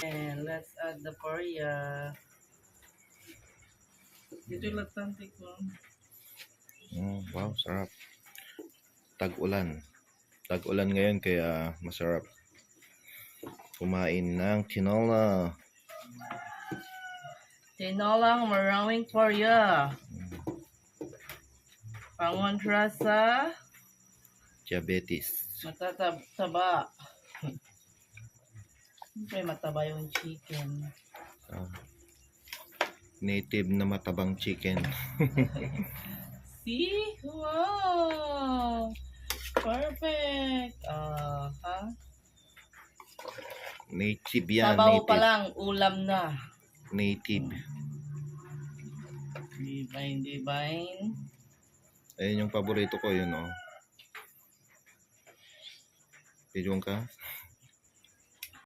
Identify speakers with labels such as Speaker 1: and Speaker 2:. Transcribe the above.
Speaker 1: And let's add the Korea. Dito latante ko.
Speaker 2: Wow, sarap. Tag-ulan. Tag-ulan ngayon kaya masarap kumain ng tinola.
Speaker 1: Tinolang maraming Korea. Pangontra sa
Speaker 2: Diabetes.
Speaker 1: matataba. Siyempre mataba yung chicken.
Speaker 2: Native na matabang chicken.
Speaker 1: See? Wow! Perfect!
Speaker 2: Native yan.
Speaker 1: Sabaw pa
Speaker 2: Native.
Speaker 1: lang, ulam na.
Speaker 2: Native.
Speaker 1: Divine.
Speaker 2: Ayun yung paborito ko yun, oh. Pidyon ka?